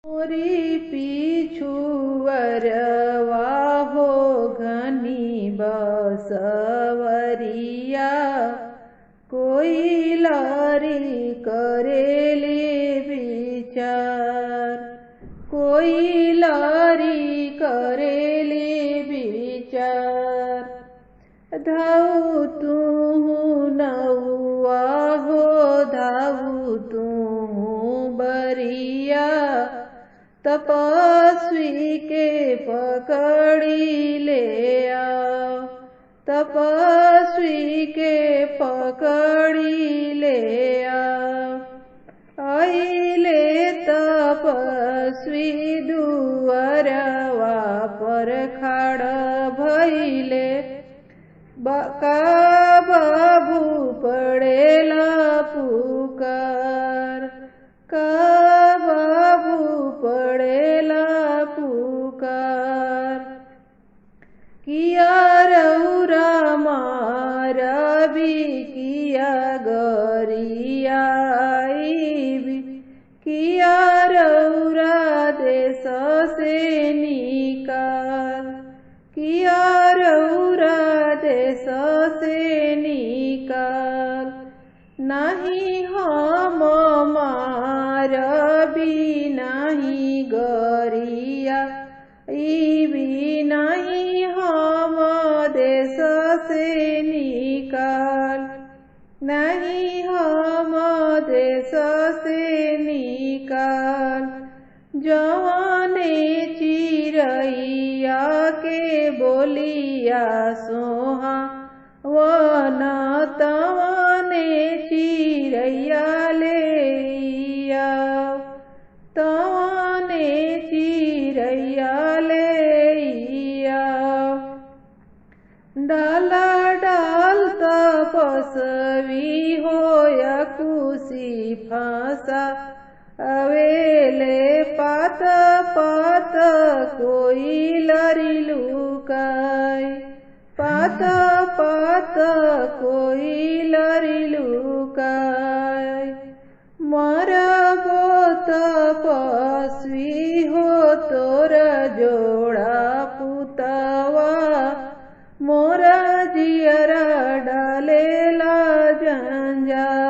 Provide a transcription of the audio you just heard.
मोरी पिछुअरवा हो घनी बसवरिया, कोई लारी करेले विचार, कोई लारी करेले विचार। धाऊ तू नौआ हो धाऊ तू बरिया, तपस्वी के पकड़ी ले आओ, तपस्वी के पकड़ी ले आओ। आइले तपस्वी दुअरवा पर खड़ा भइले, का बाबू पड़ेला पुकार, का बाबू पड़ेला पुकार। किया रौरा मारबी किया गरियाईबी, किया रौरा देश से निकाल, किया रौरा देश से निकाल। नहीं हम मारबी नहीं गरियाईबी, नहीं हम देश से निकाल, नहीं हम देश से निकाल। जवाने चिरैया के बोलिया सोहा वन, तवाने चिरैया ले आओ, तवाने चिरैया ले आओ। डाला डाल तपस्वी होया कुशी फांसा, अवेले पात पात कोई लरी लुकाय, पात पात कोई लरी लुकाय। मरबो तपस्वी हो तोर जोड़ा पुतवा, मोरा जियरा डालेला जंजाल,